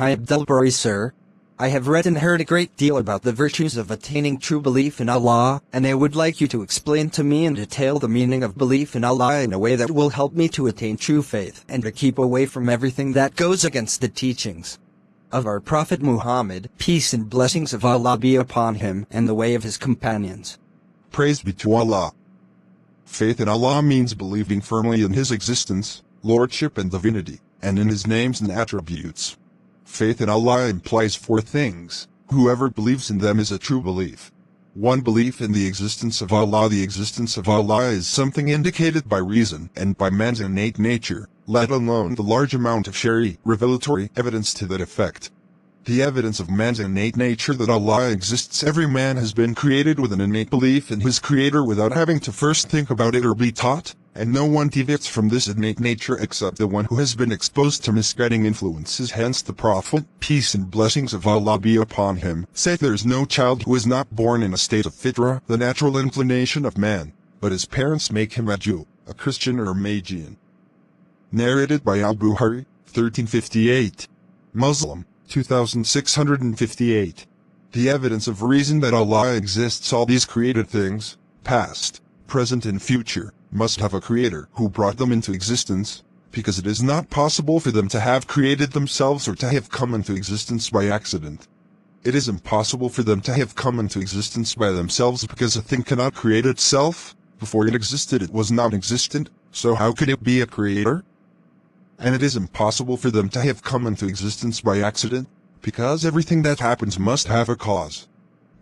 Hi Abdulbari sir. I have read and heard a great deal about the virtues of attaining true belief in Allah, and I would like you to explain to me in detail the meaning of belief in Allah in a way that will help me to attain true faith and to keep away from everything that goes against the teachings of our Prophet Muhammad, peace and blessings of Allah be upon him, and the way of his companions. Praise be to Allah. Faith in Allah means believing firmly in His existence, lordship and divinity, and in His names and attributes. Faith in Allah implies four things. Whoever believes in them is a true belief. 1. Belief in the existence of Allah. The existence of Allah is something indicated by reason and by man's innate nature, let alone the large amount of Shari revelatory evidence to that effect. The evidence of man's innate nature that Allah exists. Every man has been created with an innate belief in his Creator without having to first think about it or be taught, and no one deviates from this innate nature except the one who has been exposed to misguiding influences. Hence the Prophet, peace and blessings of Allah be upon him, said there is no child who is not born in a state of fitra, the natural inclination of man, but his parents make him a Jew, a Christian or a Magian. Narrated by Al-Bukhari, 1358. Muslim, 2658. The evidence of reason that Allah exists. All these created things, past, present and future, must have a creator who brought them into existence, because it is not possible for them to have created themselves or to have come into existence by accident. It is impossible for them to have come into existence by themselves because a thing cannot create itself. Before it existed it was non-existent, so how could it be a creator? And it is impossible for them to have come into existence by accident, because everything that happens must have a cause.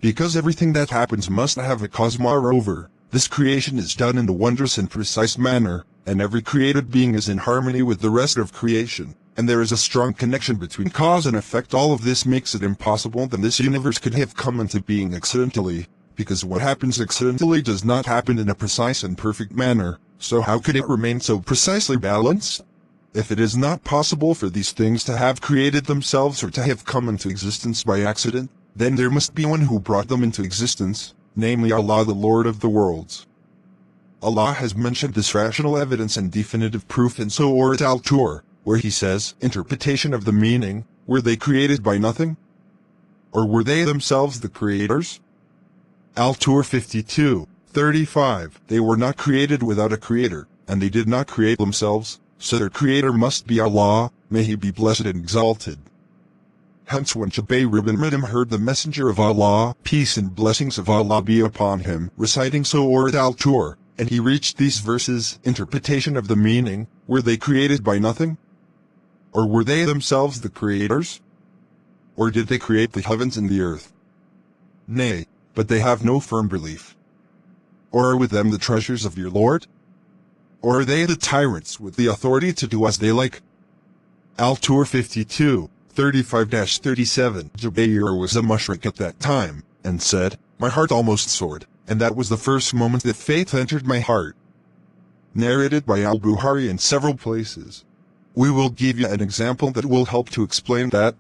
Because everything that happens must have a cause. Moreover, this creation is done in a wondrous and precise manner, and every created being is in harmony with the rest of creation, and there is a strong connection between cause and effect. All of this makes it impossible that this universe could have come into being accidentally, because what happens accidentally does not happen in a precise and perfect manner, so how could it remain so precisely balanced? If it is not possible for these things to have created themselves or to have come into existence by accident, then there must be one who brought them into existence, namely Allah, the Lord of the worlds. Allah has mentioned this rational evidence and definitive proof in Surat Al-Tur, where He says, interpretation of the meaning, were they created by nothing? Or were they themselves the creators? Al-Tur 52:35. They were not created without a creator, and they did not create themselves, so their creator must be Allah, may He be blessed and exalted. Hence when Jubayr ibn Mut'im heard the Messenger of Allah, peace and blessings of Allah be upon him, reciting Surat Al-Tur, and he reached these verses, interpretation of the meaning, were they created by nothing? Or were they themselves the creators? Or did they create the heavens and the earth? Nay, but they have no firm belief. Or are with them the treasures of your Lord? Or are they the tyrants with the authority to do as they like? Al-Tur 52:35-37. Jubayr was a mushrik at that time, and said, my heart almost soared, and that was the first moment that faith entered my heart. Narrated by Al-Bukhari in several places. We will give you an example that will help to explain that.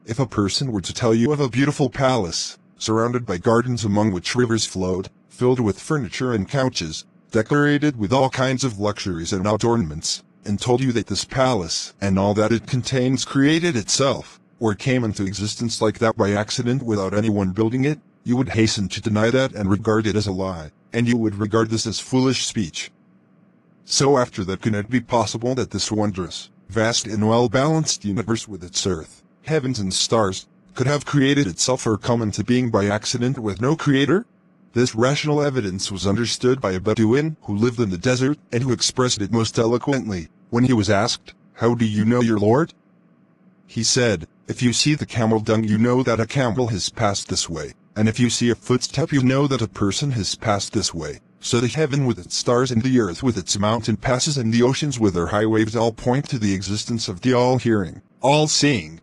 If a person were to tell you of a beautiful palace, surrounded by gardens among which rivers flowed, filled with furniture and couches, decorated with all kinds of luxuries and adornments, and told you that this palace and all that it contains created itself, or came into existence like that by accident without anyone building it, you would hasten to deny that and regard it as a lie, and you would regard this as foolish speech. So after that, can it be possible that this wondrous, vast and well-balanced universe with its earth, heavens and stars, could have created itself or come into being by accident with no creator? This rational evidence was understood by a Bedouin who lived in the desert and who expressed it most eloquently when he was asked, how do you know your Lord? He said, if you see the camel dung you know that a camel has passed this way, and if you see a footstep you know that a person has passed this way. So the heaven with its stars and the earth with its mountain passes and the oceans with their high waves all point to the existence of the all-hearing, all-seeing,